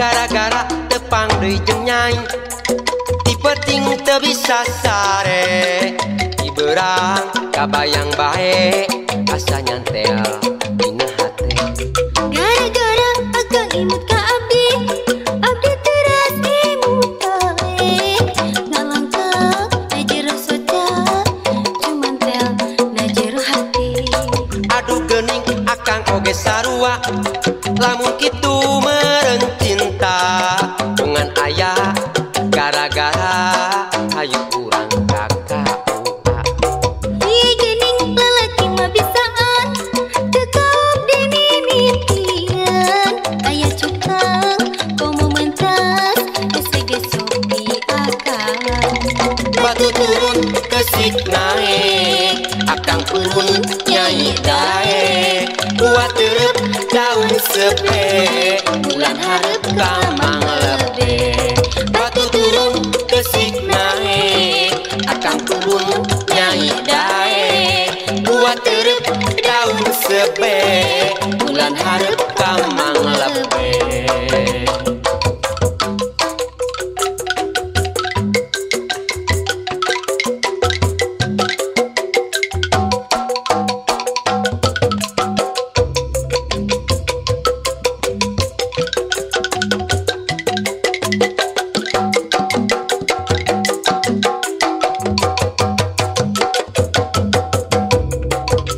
Gara-gara tepang deui jeung nyai ti peuting teu bisa sare di beurang kabayang bae asa nyantel dina hate. Gara-gara akang imut ka abdi, abdi teras imut bae. Ngalangkep na jero soca, cuman tel na jero hati. Aduh geuning akang oge sarua lamun kitu meureun cinta bungan aya gara-gara hayu urang kakak uak. Ieu geuning lalaki mah bisaan, teu kaok dimimitian. Aya cukang komo mentas, hese sok diakalan. Batu turun kesik naik akang pun nyanyi dae buat terep daun sepe bulan hareup kamang lebe. Batu turun kesik naik akang pun nyanyi dae buat terep daun sepe bulan hareup kamang lebe.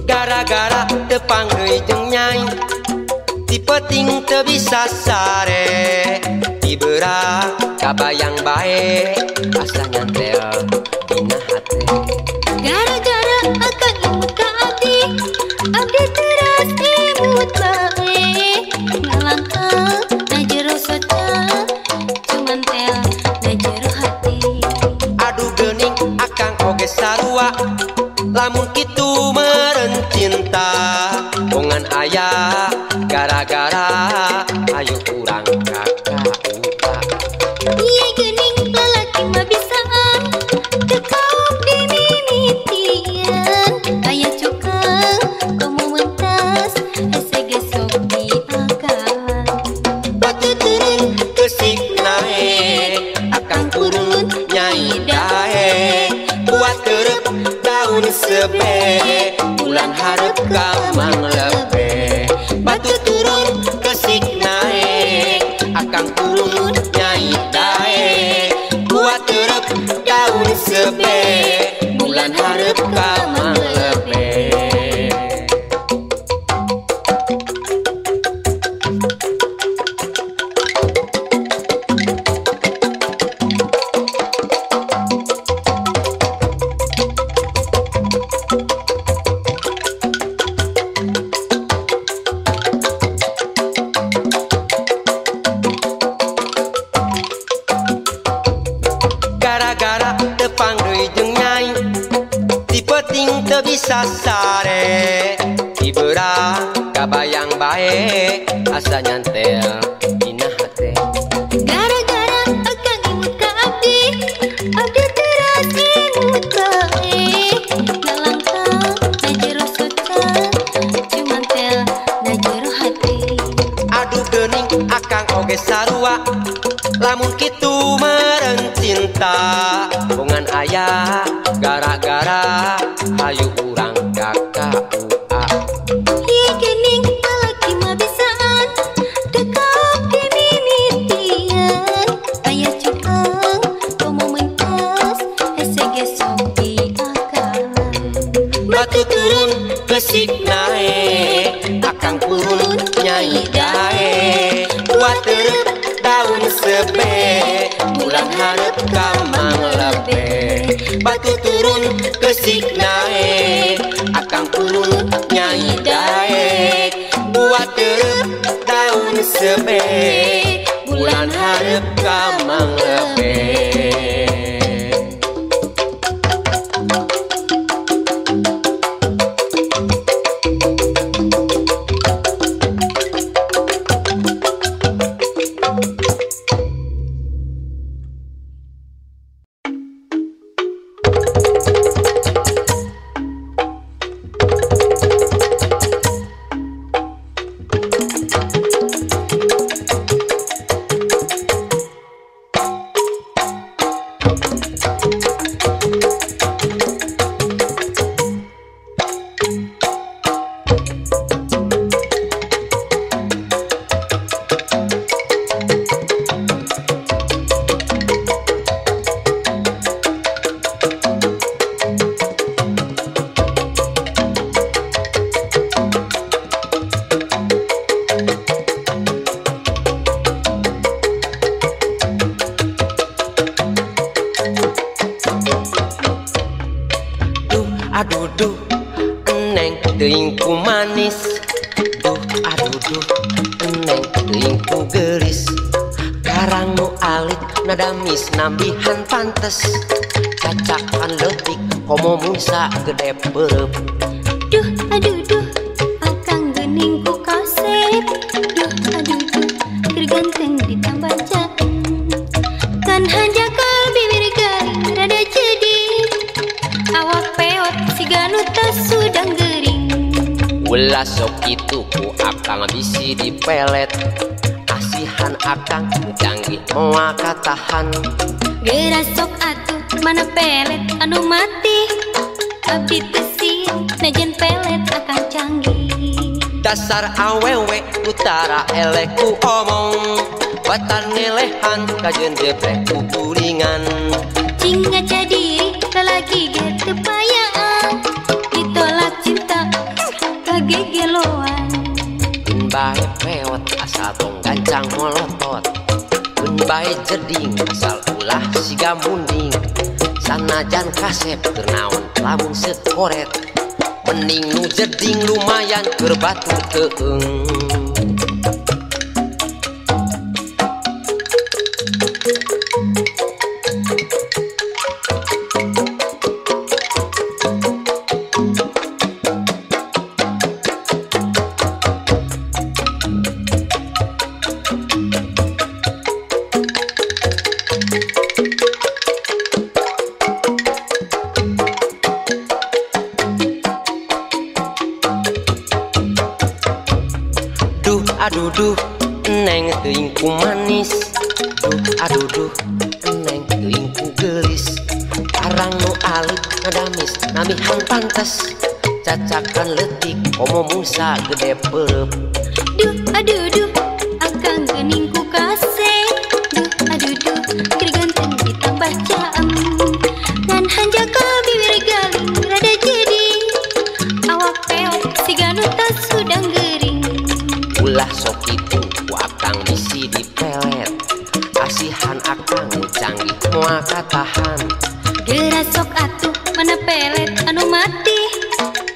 Gara-gara tepang deui jeung nyai ti peuting teu bisa sare di beurang kabayang bae asa nyantel dina hate. Gara-gara akang imut ka abdi, abdi teras imut bae. Ngalangkep na jero soca, cuman tel na jero hati. Aduh geuning akang oge sarua lamun kitu meureun cinta bungan aya gara-gara hayu urang kakak uak. Ieu geuning lalaki mah bisaan, teu kaok dimimitian. Aya cukang komo mentas, hese sok diakalan. Batu turun kesik naik akang turun nyanyi dae buat terep daun sebe bulan hareup kamang lebe. Batu turun kesik naik akang turun nyanyi dae buat terep daun sebe bulan hareup kamang lebe. Gara-gara tepang deui jeung nyai ti peuting teu bisa sare di beurang kabayang bae asa nyantel dina hate. Gara-gara akang imut ka abdi, abdi teras imut bae. Ngalangkep na jero soca, cuman tel na jero hati. Aduh geuning akang oge sarua lamun kitu meureun cinta bungan aya gara-gara hayu urang kakak uak. Ieu geuning lalaki mah bisaan, teu kaok dimimitian. Aya cukang komo mentas, hese sok diakalan. Batu turun kesik naik akang pun nyanyi dae buat terep daun sebe bulan hareup kamang lebe. Batu turun kesik naik akang pun nyanyi dae buat terep daun sebe bulan hareup ka manglebe. Aduh duh, eneng teuing ku manis. Duh aduh duh, eneng teuing ku geulis. Karang nu alit nadamis nambihan pantes. Cacakan leutik komo musa gede pereup. Duh aduh duh, akang geuning ku kasep. Duh aduh duh, keur ganteng ditambah caem. Kan hanjaka bibir garing rada ceding. Awak peot siga nu tas sudang geuring. Ulah sok itu ku akang bisi dipelet. Asihan akang canggih moal katahan. Geura sok atuh mana pelet anu mati. Abdi teu sieun najan pelet akang canggih. Dasar awewe utara elek ku omong. Batan ngelehan kajeun jebrek ku kuringan. Cing ngaca diri lalaki ge teu payaan. Ditolak cinta kagegeloan. Keun bae peot asal tong gancang molotot. Keun bae jeding asal ulah siga munding. Sanajan kasep keur naon lamun sekoret. Mending nu jeding lumayan keur batur teueung. Aduh duh, eneng teuing ku manis. Duh aduh duh, eneng teuing ku geulis. Karang nu alit nadamis namihan pantes. Cacakan leutik komo musa gede pereup. Duh aduh duh, akang geuning ku kasep. Duh aduh duh, keur ganteng ditambah caem. Ngan hanjaka bibir galing rada ceding. Awak peot siga nu tas sudang geuring. Ulah sok itu ku akang bisi dipelet. Asihan akang canggih moal katahan. Geura sok atuh mana pelet anu mati.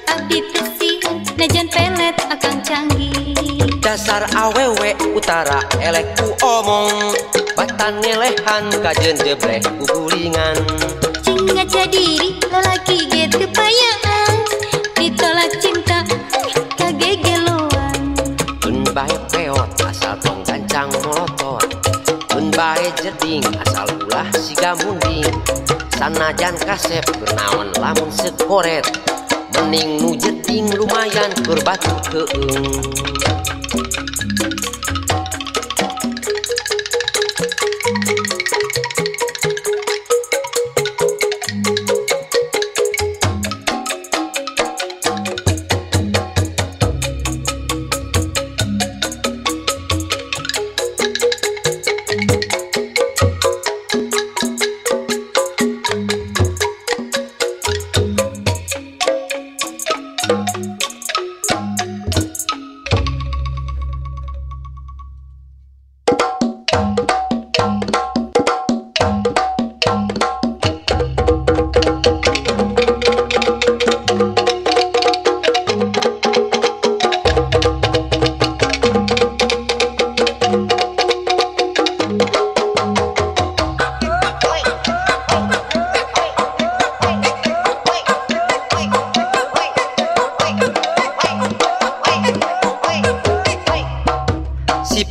Abdi teu sieun najan pelet akang canggih. Dasar awewe utara elek ku omong. Batan ngelehan kajeun jebrek ku gulingan. Cing ngaca diri lalaki ge teu payaan. Ditolak cinta kagegeloan. Keun bae peot asal tong gancang molotot. Keun bae jeding asal ulah siga munding. Sanajan kasep keur naon lamun sekoret. Mending nu jeding lumayan keur batur teueung.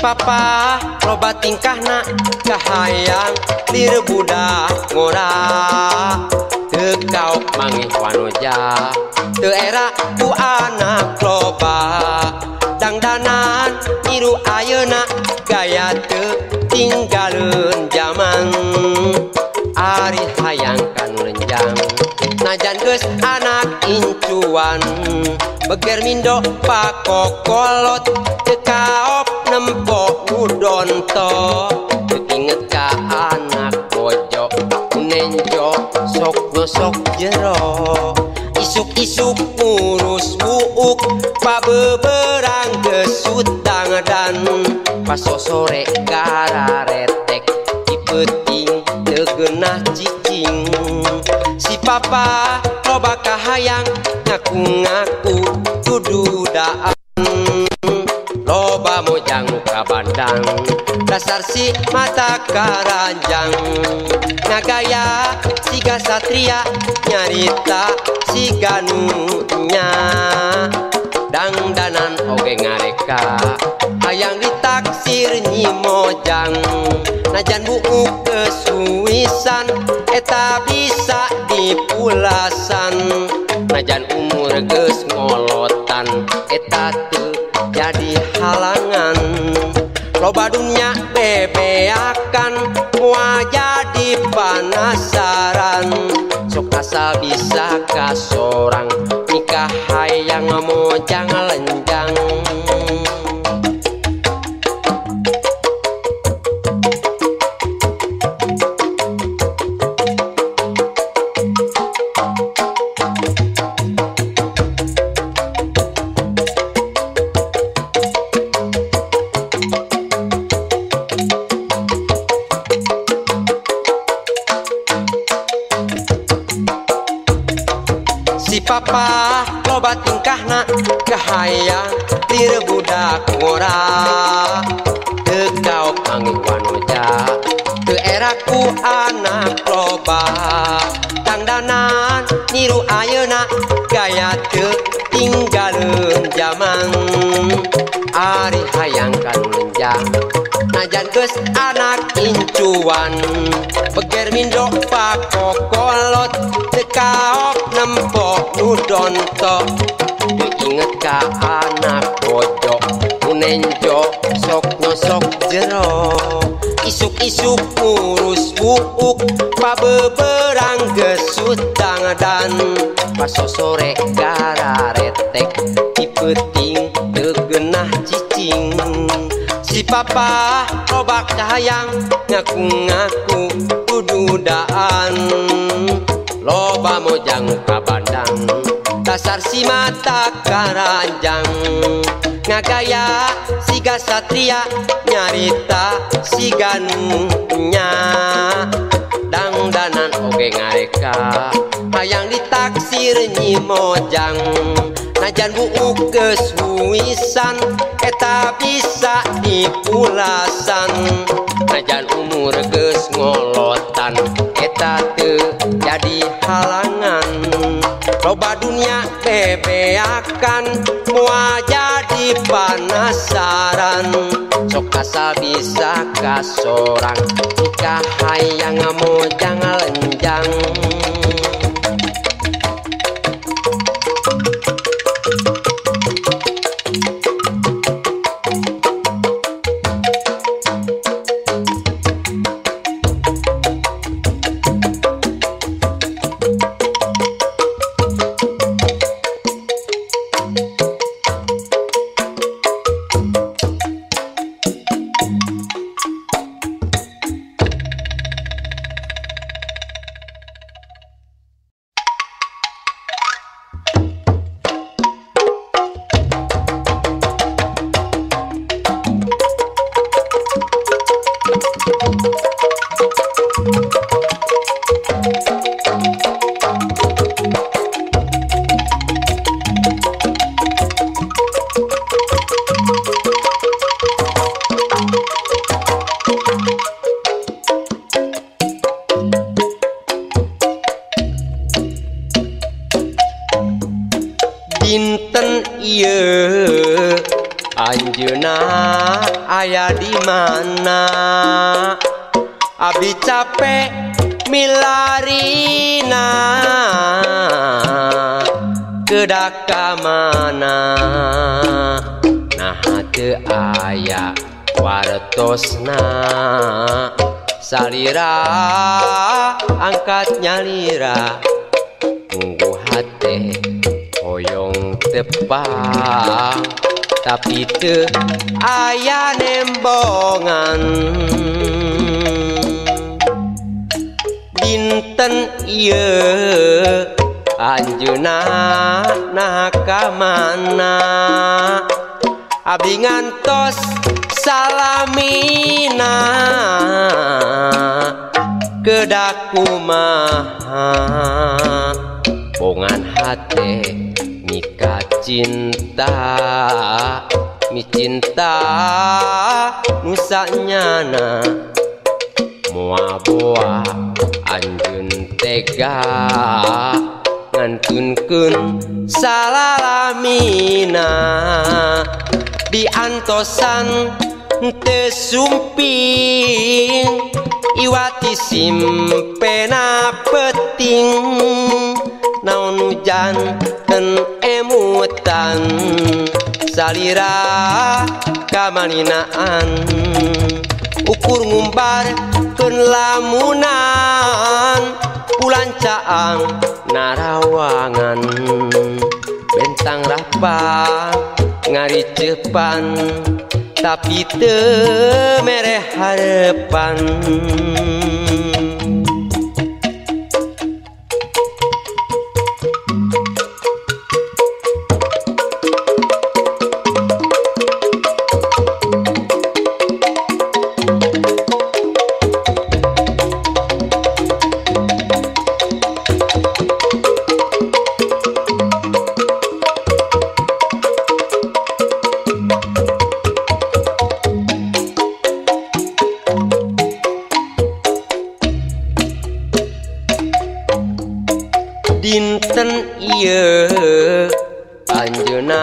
papa loba tingkahna kahayang lir budak ngora teu kaok mangih wanoja teu era ku anak loba dangdanan niru ayeuna gaya teu tinggalun zaman ari hayang kanu lenjang najan geus anak incuan beger mindo pakokolot teu kaop nempok udonto teu inget ka anak bojo nenjo sok nyosok jero isuk-isuk ngurus buuk pabeberang gesut dangdan pas sore gara retek dipeting teu geunah cicing si papa loba kahayang ngaku-ngaku dududaan loba mojang muka bandang dasar si mata karanjang ngagaya siga satria nyarita si ganunya dangdanan oge ngareka hayang ditaksir nyi mojang najan buuk kesuwisan eta bisa dipulasan najan umur geus ngolotan eta teu jadi halangan loba dunya bebeakan mua jadi panasaran sok asal bisa kasorang nikah hayang mojang lenjang si papa loba tingkahna kahayang lir budak ngora teu kaok mangih wanoja teu era ku anak loba dangdanan niru ayeuna gaya teu tinggalun zaman ari hayang kanu lenjang najan geus anak incuan beger mindo pakokolot teu kaok nempok nudonto teu inget ka anak bojo nenjo sok nyosok jero isuk-isuk ngurus buuk pabeberang gesut dangdan pas sore gara retek dipeting teu geunah cicing si papa loba kahayang ngaku-ngaku dududaan loba mojang muka bandang dasar si mata karanjang ngagaya siga satria nyarita si ganunya dangdanan oge ngareka hayang ditaksir nyi mojang najan buuk kesuwisan eta bisa dipulasan najan umur geus ngolotan eta teu jadi halangan loba dunia bebeakan mua jadi panasaran sok asal bisa kasorang nikah hayang mojang lenjang dinten ieu anjeunna aya di mana abdi capek milarina kedak ka mana nah teu aya wartosna salira angkat nyalira munggu hate hoyong tepang tapi teu aya nembongan dinten ieu anjeunna nah ka mana abdi ngantos salamina kedak kumaha bongan hate mika cinta mi cinta nusanyana moal boa anjeun tega ngantunkeun salalamina diantosan teu sumping iwati simpena peting naon hujan ten emutan salira kamaninaan ukur ngumbar keun lamunan bulan caang narawangan bentang rapang ngaricepan tapi teu mereh harepan dinten ieu anjeunna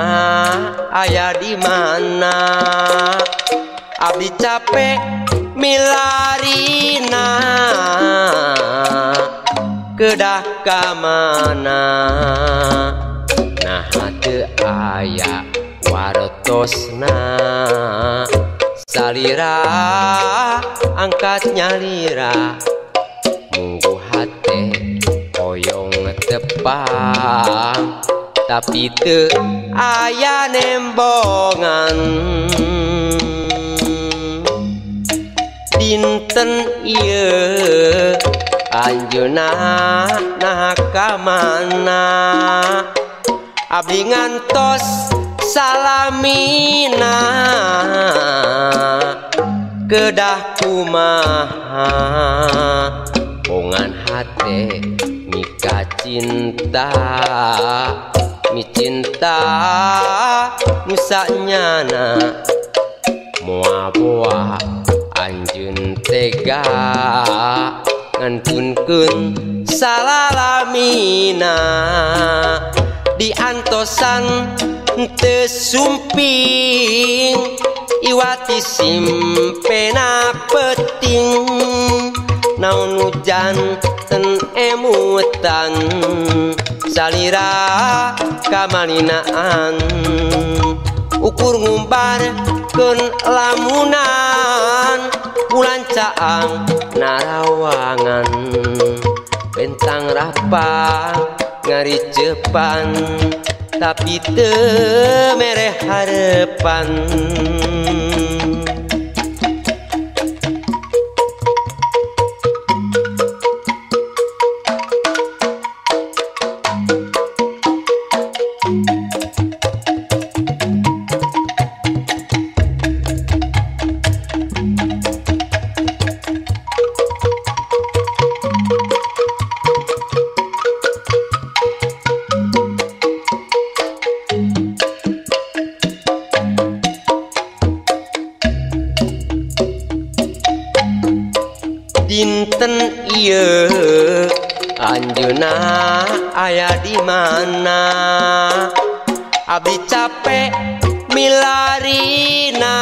aya di mana abdi capek milarina kedah ka mana nah teu aya wartosna salira angkat nyalira munggu hate hoyong tepang tapi teu aya nembongan dinten ieu anjeunna nah ka mana abdi ngantos salamina kedah kumaha bongan hate mika cinta mi cinta nusanyana moal boa anjeun tega ngantunkeun salalamina diantosan teu sumping iwati simpena peting naon hujan ten emutan salira kamalinaan ukur ngumbar keun lamunan bulan caang narawangan bentang rapang ngaricepan tapi teu mereh harepan dinten ieu anjeunna aya di mana abdi capek milarina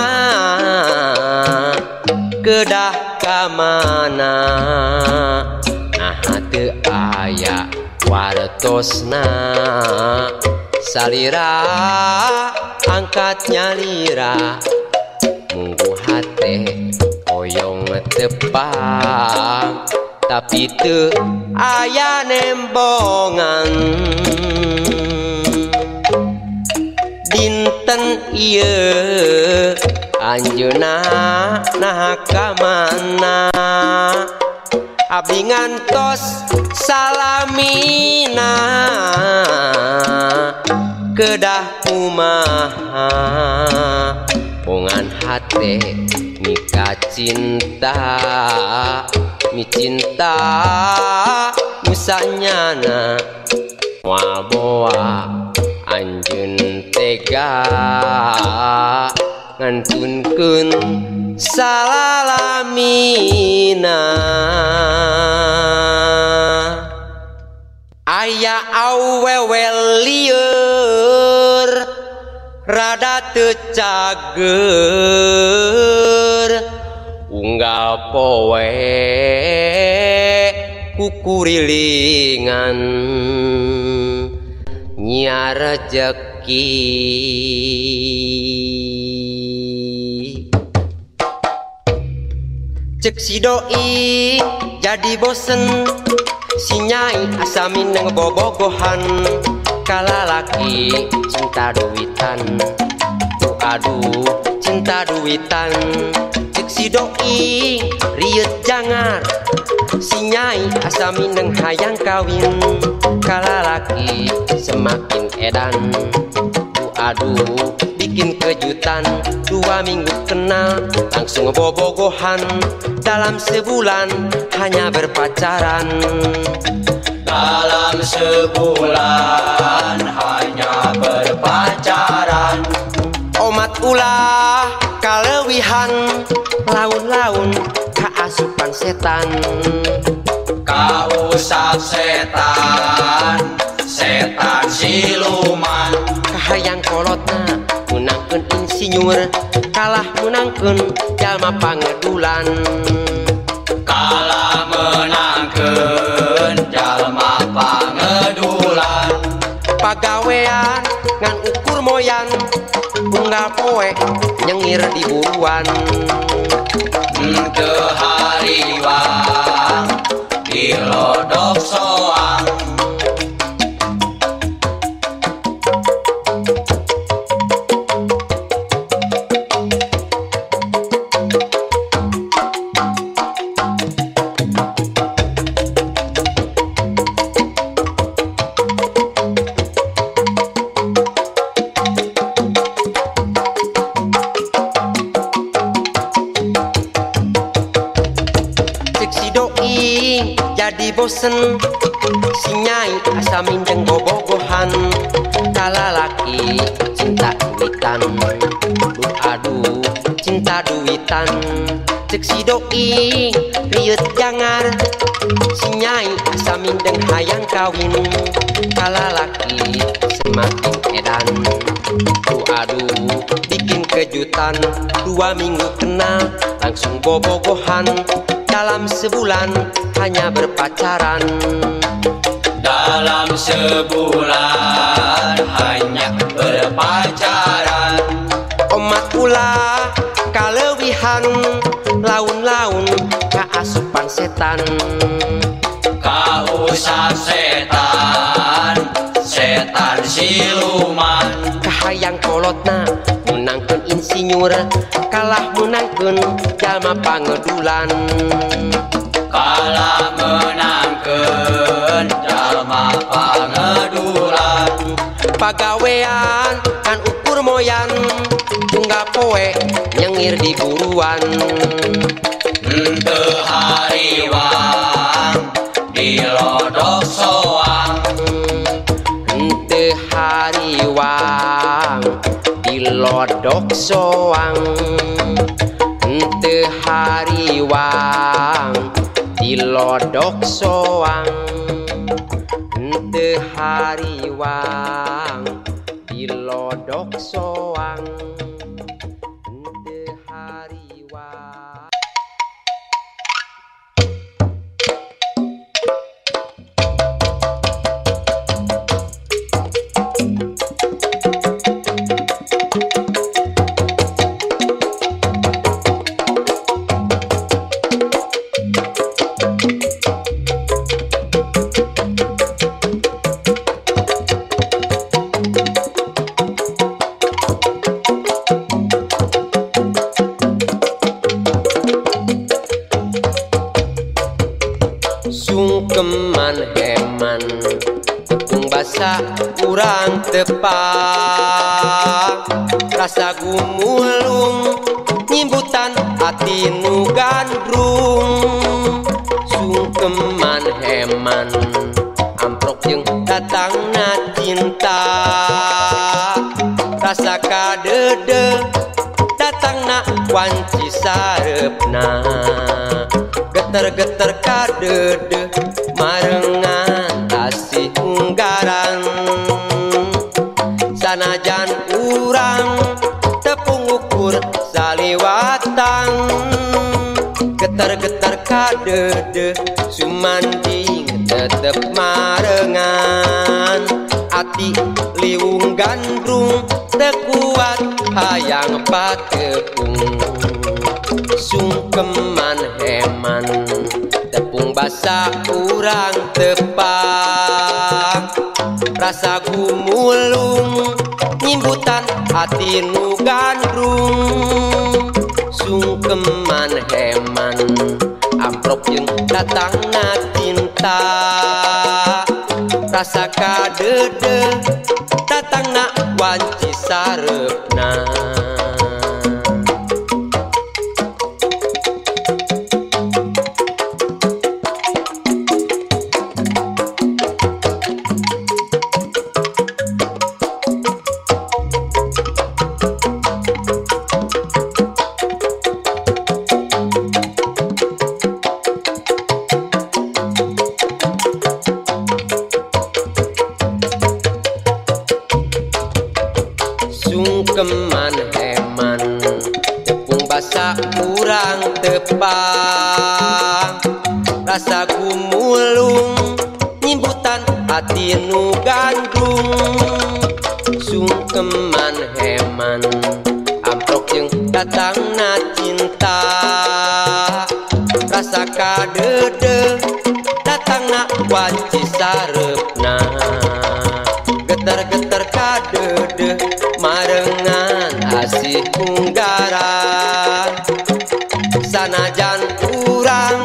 kedah kamana nah teu aya wartosna salira angkat nyalira munggu hate oyong tepang tapi teu aya nembongan dinten ieu anjeunna nah kamana abdi ngantos salamina kedah kumaha bongan hate mika cinta mi cinta musanyana moal boa anjeun tega ngantunkeun salalamina aya awewe lieur rada teu cager unggal poe kukurilingan nya rejeki cek si doi jadi bosen si nyai asa mineng bobogohan kalalaki cinta duitan aduh cinta duitan cek si doi riet jangar si nyai asa mineng hayang kawin kalalaki semakin edan aduh bikin kejutan 2 minggu kenal langsung bobogohan dalam sebulan hanya berpacaran dalam sebulan hanya berpacaran omat ulah kalewihan laun-laun kaasupan setan kausap setan setan siluman kahayang kolotna menangkeun insinyur kalah menangkeun jalma pangedulan kalah menangkeun jalma pangedulan pagawean ngan ukur moyan unggal poe nyengir di buruan teu hariwang dilodok soang jadi bosen si nyai asa minjeng bobogohan kalalaki cinta duitan aduh cinta duitan cek si doi riet jangar si nyai asa minjeng hayang kawin kalalaki semakin edan aduh bikin kejutan 2 minggu kenal langsung bobogohan dalam sebulan hanya berpacaran dalam sebulan hanya berpacaran omat ulah kalewihan laun-laun kaasupan setan kausap setan setan siluman kahayang kolotna menangkeun insinyur kalah menangkeun jalma pangedulan kalah menangkeun jalma pangedulan pagawean kan ukur moyan unggal poe nyengir di buruan teu hariwang dilodok soang teu hariwang dilodok soang teu hariwang dilodok soang teu hariwang dilodok soang sungkeman heman tepung basa urang tepang rasa gumulung nyimbutan hati nu gandrung sungkeman heman amprok jeung datangna cinta rasa kadede datangna wanci sarepna geter-geter kadede marengan asih unggaran sanajan urang tepung ukur saliwatan geter-geter kadede sumanding tetep marengan ati liwung gandrung tekuat hayang patepung sungkeman heman tepung basa urang tepang rasa gumulung nyimbutan hati nu gandrung sungkeman heman amprok jeung datangna cinta rasa kadede datangna wanci sarepna sungkeman heman tepung basa urang tepang rasa gumulung nyimbutan hati nu gandrung sungkeman heman amprok jeung datangna cinta rasa kadede datangna wanci sarepna geter-geter kadede marengan asih unggaran sanajan urang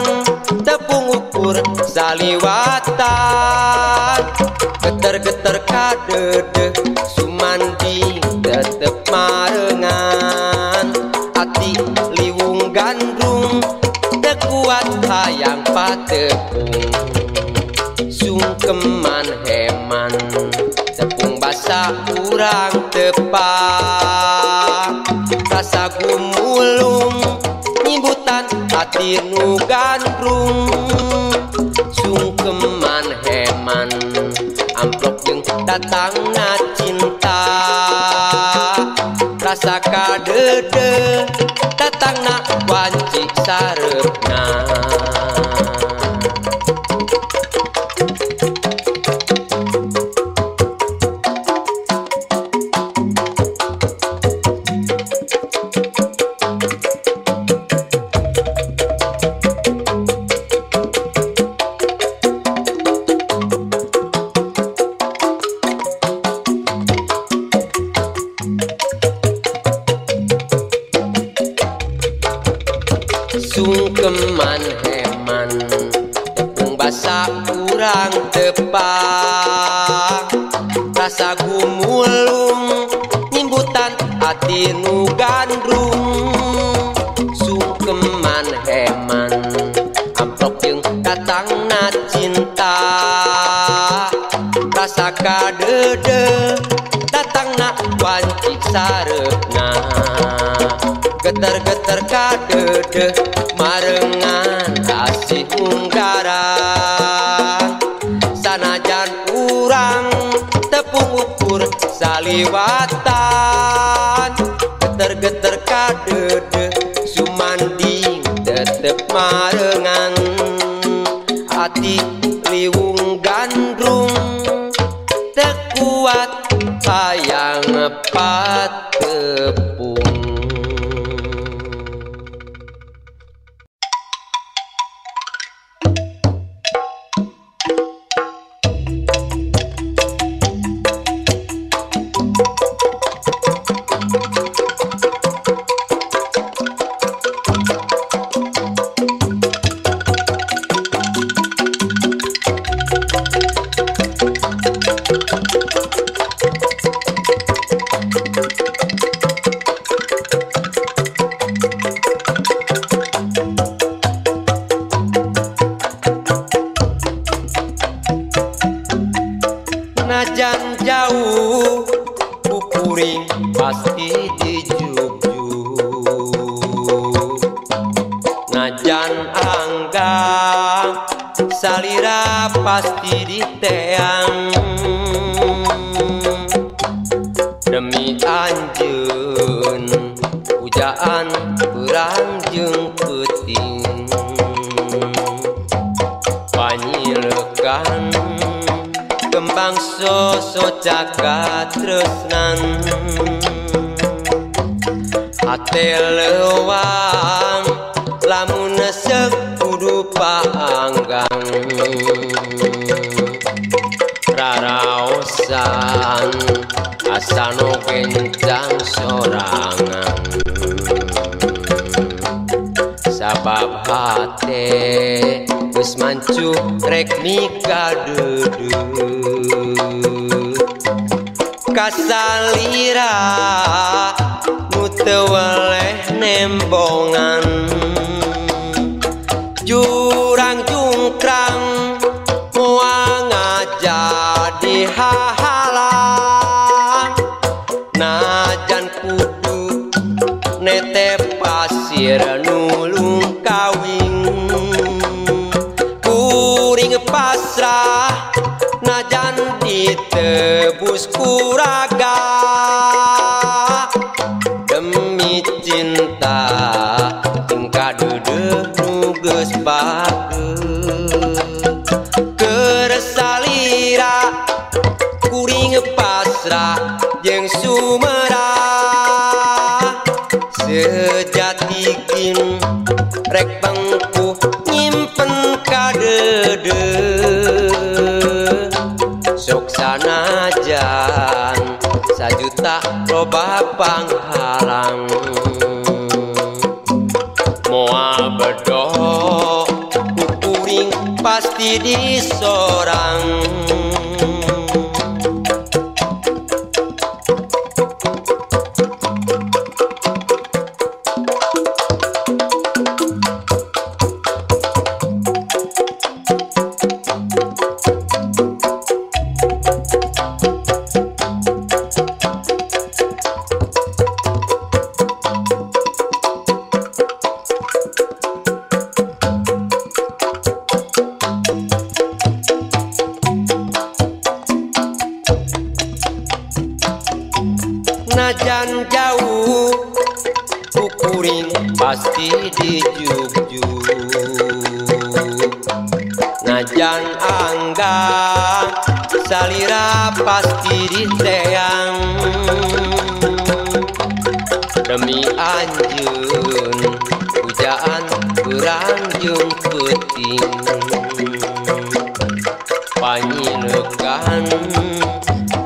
tepung ukur saliwatan geter-geter kadede sumanding tetep marengan ati liwung gandrung tekuat hayang patepung sungkeman heman tepung basa urang tepang rasa gumulung nyimbutan hati nu gandrung sungkeman heman amprok jeung datangna cinta rasa kadede datangna wanci sarepna sungkeman heman tepung basa urang tepang rasa gumulung nyimbutan hati nu gandrung sungkeman heman amprok jeung datangna cinta rasa kadede datangna wanci sarepna geter-geter kadede marengan asih unggaran sanajan urang tepung ukur saliwatan geter-geter kadede sumanding tetep marengan hati liwung gandrung tekuat hayang patepung najan angga salira pasti diteang demi anjeun pujaan urang jeung peuting panyilekan kembang soso cagat tresnan hate leuwang lamun neuseup kudu paanggang raraosan asano kencang sorangan sabab hate geus mancu rek mikadeudeuh kasalira nu teu weleh nembongan jurang jungkrang moal ngajadi hahalang najan kudu netep pasir nulung kawing kuring pasrah najan ditebus kuraga demi cinta tingkah dedeh nu geus bageut keur salira kuring pasrah jeung sumerah sejatikin rek bangku nyimpen kadedeuh sok sanajan sajuta loba panghalang moal bedoh kuring pasti disorang najan jauh kuring pasti dijuk-juk najan angga salira pasti diteang demi anjeun pujaan urang jeung peuting panyilekan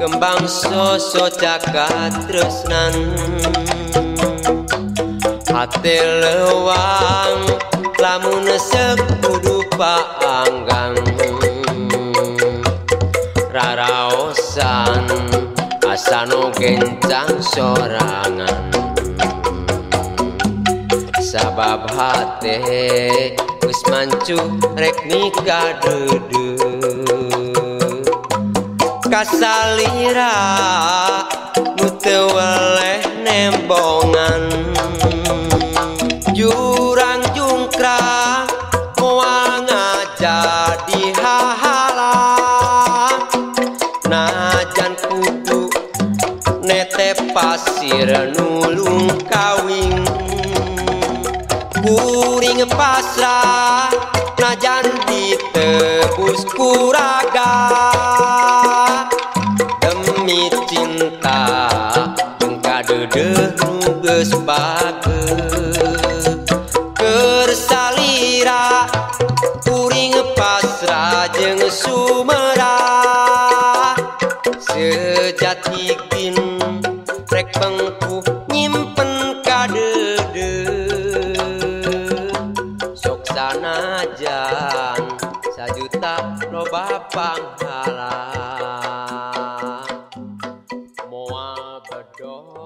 kembang soso cagat tresnan hate leuwang lamun neuseup kudu paanggang raraosan asano gencang sorangan sabab hate geus mancu rek mikadeudeuh kasalira nu teu weleh nembongan jurang jungkrang moal ngajadi hahalang najan kudu netep pasir nulung kawing kuring pasrah najan ditebus kuraga demi cinta tingkah dedeh nu geus bageut keur salira kuring pasrah jeung sumerah sejatikin rek bengku nyimpen kadedeuh sok sanajan sajuta loba panghalang moal bedoh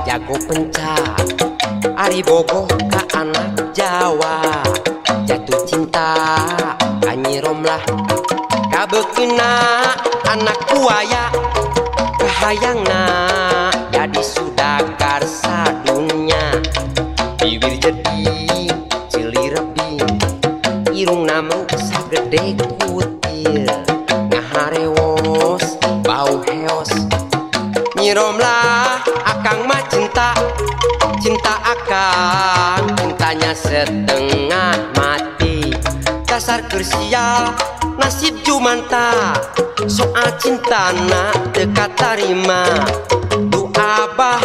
jago penca, ari bogoh ka anak Jawa. Jatuh cinta ka Nyi Romlah, kabeukina anak buaya. Kahayangna jadi sudagar sadunya. Bibir jadi cili rebing, irungna mung sagede kutil. Ngaharewos bau heos. Nyi Romlah akang mah cinta, cinta akang cintanya setengah mati. Dasar kersial nasib jumanta, soal cintana teu katarima. Du abah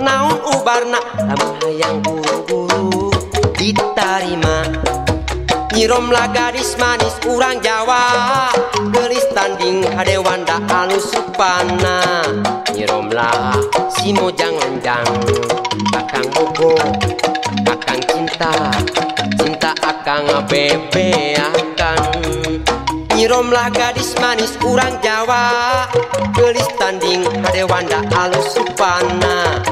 naon ubarna, lamun hayang buru-buru ditarima. Nyi Romlah gadis manis urang Jawa, geulis tanding kadewanda alus supana. Nyi Romlah si mojang lenjang, akang bogo, akang cinta, cinta akang bebeakan. Nyi Romlah gadis manis urang Jawa, geulis tanding kadewanda alus supana.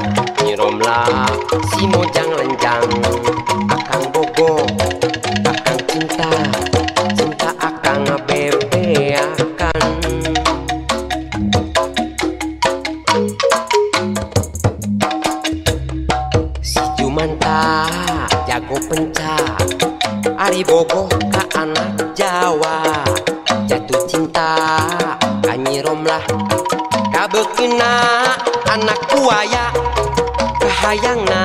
Nyi Romlah si mojang lenjang, akang bogo, akang cinta, cinta akang bebeakan. Si Jumanta jago penca, ari bogoh ka anak Jawa. Jatuh cinta ka Nyi Romlah, kabeukina anak buaya. Kahayangna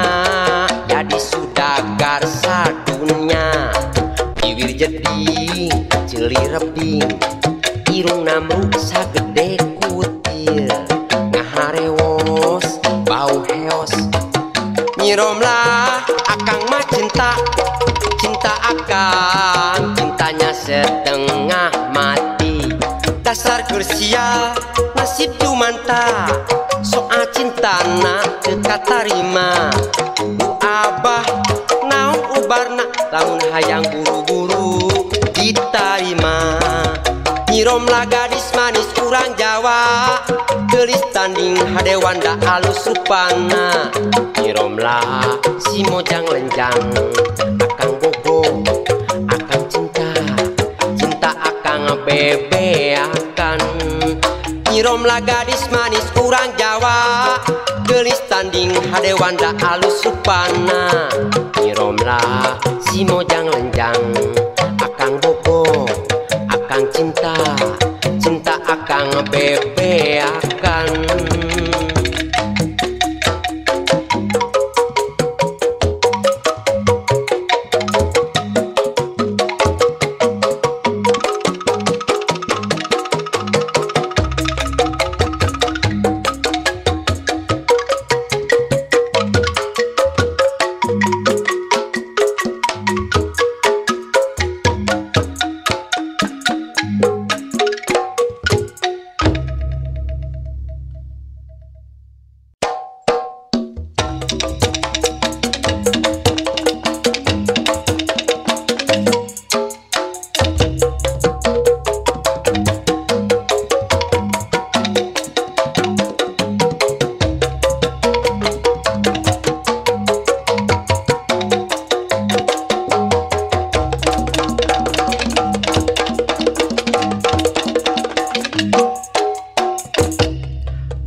jadi sudagar sadunya. Bibir jadi cili rebing, irungna mung sagede kutil. Ngaharewos bau heos. Nyi Romlah akang mah cinta, cinta akang cintanya setengah mati. Dasar kersial nasib jumanta, soal cintana teu katarima. Du abah naon ubarna, lamun hayang buru-buru ditarima. Nyi Romlah gadis manis urang Jawa, geulis tanding hadewanda alus supana. Nyi Romlah si mojang lenjang, akang bogo, akang cinta, cinta akang bebeakan. Nyi Romlah gadis manis urang Jawa, geulis tanding hadewanda alus supana. Nyi Romlah si mojang lenjang, akang bogo, akang cinta, cinta akang bebeakan.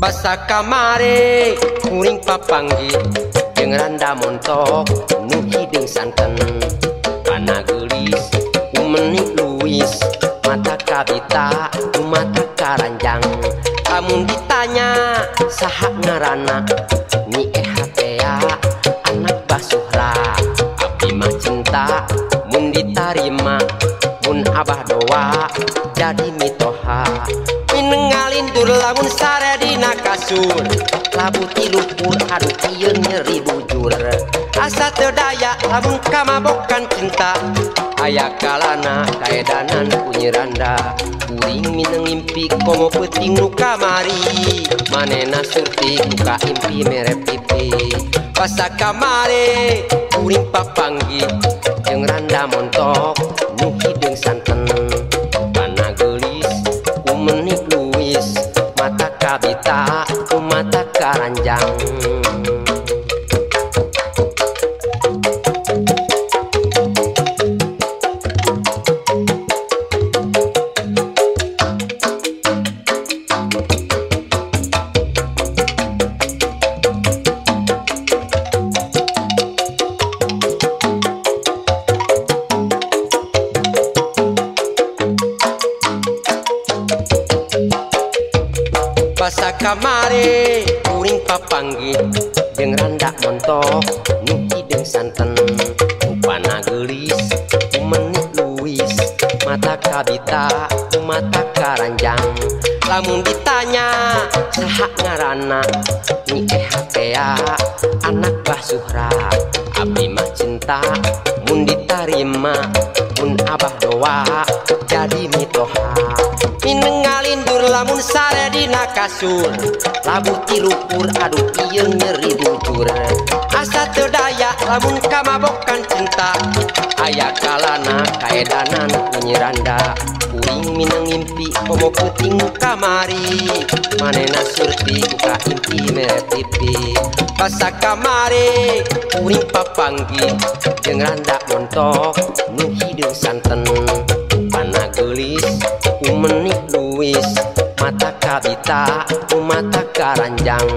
Basa kamare kuring papanggi, jeung randa montok nu hidung santen. Pana geulis umenik luis, mata kabita mata karanjang. Lamun ditanya saha ngaranna, Nyi Ehatea anak basuhra. Abdi mah cinta mun ditarima, mun abah doa jadi mitoha. Minengalindur lamun sare dina kasur, labu tilupur aduh ieu nyeri bujur. Asa teu daya lamun kamabokan cinta, aya kalana kaedanan ku Nyi Randa. Kuring mineng ngimpi komo peuting nu kamari, manehna surti buka impi mere pipi. Basa kamare kuring papanggi, jeung randa montok nu hidung santen. Pana geulis umenik luis, mata kabita mata karanjang. papanggih jeung randa montok nu hideung santen upana geulis menik luis mata kabita mata karanjang lamun ditanya saha ngaranna ni ehatea anak Bah Suhra abdi mah cinta mun ditarima mun abah doa jadi mitoha minengalindur lamun sare dina kasur labu tilupur aduh ieu nyeri bujur asa teu daya lamun kamabokan cinta aya kalana kaedanan penyiranda kuring mineng ngimpi komo peuting kamari manehna surti buka impi mere pipi basa kamari kuring papanggih jeung randa montok nu hideung santen pana geulis menik luis mata kabita mata karanjang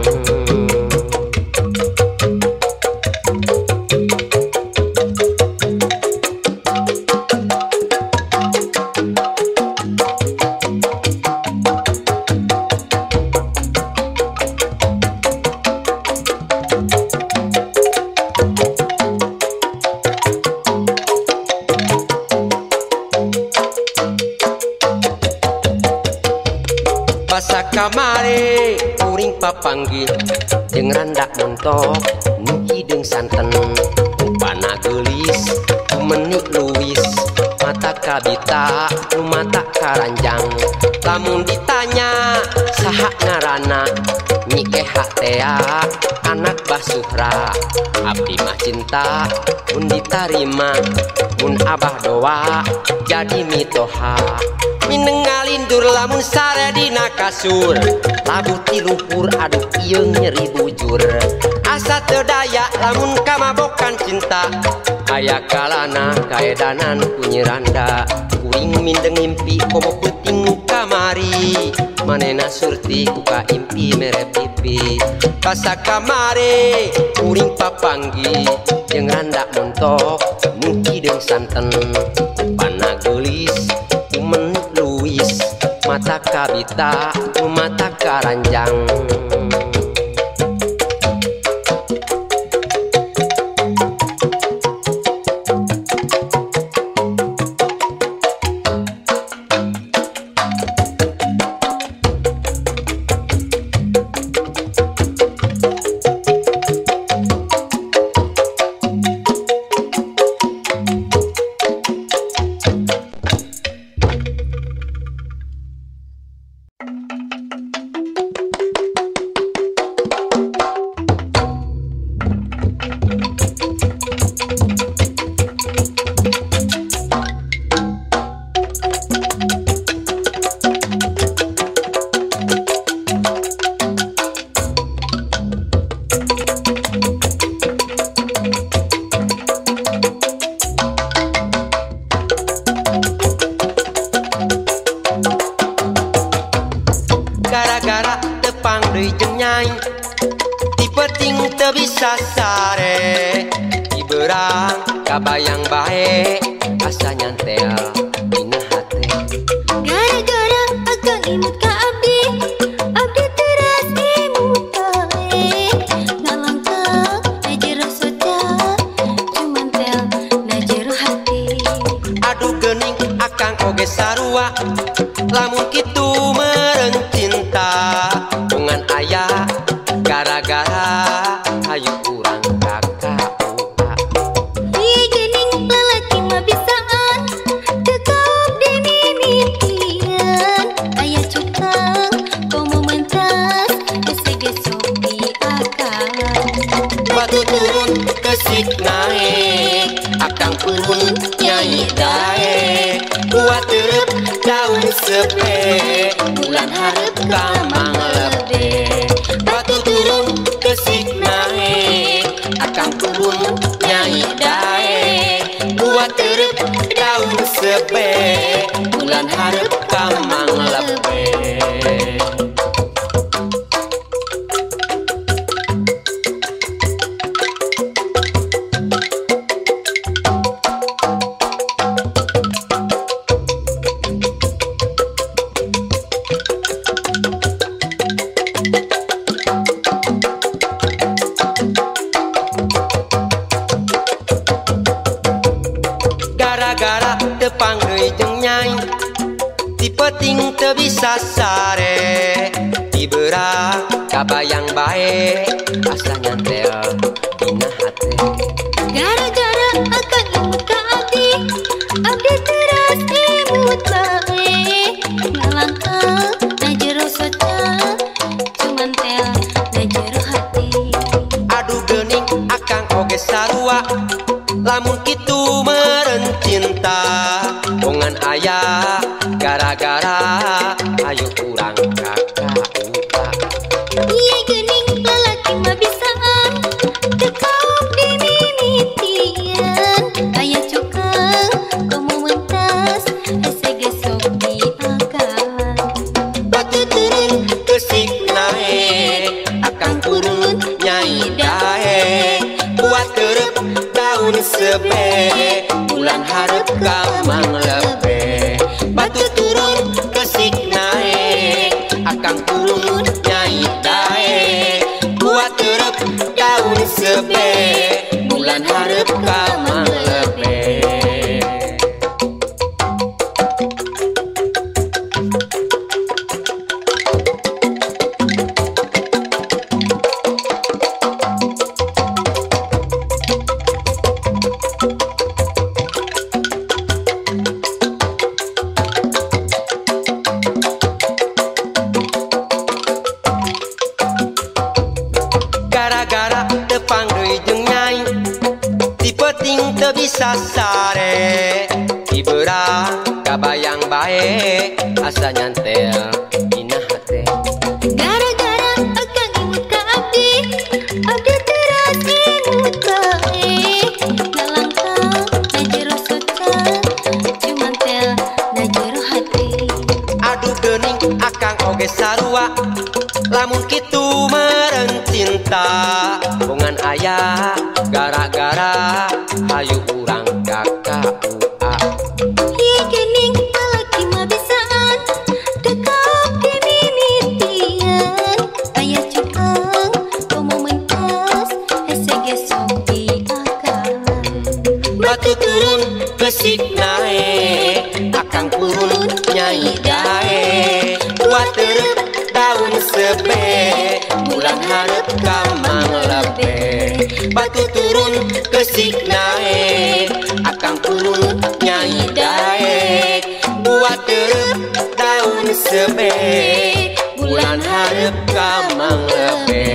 basa kamari kuring papanggih jeung randa montok nu hideung santen upana geulis menik luis mata kabita mata karanjang lamun ditanya saha ngaranna nyi eha tea anak Bah Suhra abdi mah cinta mun ditarima mun abah doa jadi mitoha minengalindur lamun sare dina kasur labu tilupur aduh ieu nyeri bujur asa teu daya lamun kamabokan cinta aya kalana kaedanan kunyiranda kuring mindeng ngimpi komo peuting kamari manehna surti buka impi mere pipi basa kamari kuring papanggih jeung randa montok nu hideung santen upana geulis menik luis mata kabita mata karanjang gara-gara tepang deui jeung nyai ti peuting teu bisa sare ti beurang kabayang bae asa nyantel dina hate Gara-gara akang imut ka abdi abdi teras imut bae ngalangkang najero soca cuman tel najero hati aduh geuning akang oge sarua lamun kitu meureun cinta bungan aya gara-gara hayu urang kakak ieu geuning lalaki mah bisaan teu kaok dimimitian aya cukang komo mentas gesek-gesok di akal batu turun kesik naik akang pun nyanyi dae buat terep daun sepe bulan hareup kamang lebe batu turun kesik naik akang pun nyanyi dae buat terep daun sepe bulan hareup kamang lebe tepang deui jeung nyai ti peuting teu bisa sare ti beurang kabayang bae asa nyantel dina hate gara-gara akang imut ka abdi abdi teras imut bae ngalangkah na jero soca cuman tel na jero hati aduh geuning akang oge sarua lamun kitu meureun cinta bongan aya gara-gara ayo urang KUA ieu geuning lalaki mah bisaan teu kaok dimimitian aya cukang komo mentas hese ge sok diakalan batu turun kesik naik akang turun nyai dae buat terep daun sebe bulan hareup ka mang lebe batu turun kesik naik akang turun nyai dae buat terep daun sebe bulan hareup ka mang lebe gara-gara tepang deui jeung nyai ti peuting teu bisa sare ti beurang kabayang bae asa nyantel dina hate gara-gara akang imut ka abdi abdi teras imut bae ngalangkah na jero soca cuman tel na jero hati aduh geuning akang oge sarua lamun kitu meureun cinta bongan aya gara-gara hayu urang ka KUA ieu geuning lalaki mah bisaan teu kaok dimimitian aya cukang komo mentas hese ge sok diakalan batu turun kesik naik akang turun nyai dae buat terep daun sebe bulan hareup ka mang lebe batu turun kesik naik akang turun nyai dae buat terep daun sebe bulan hareup ka mang lebe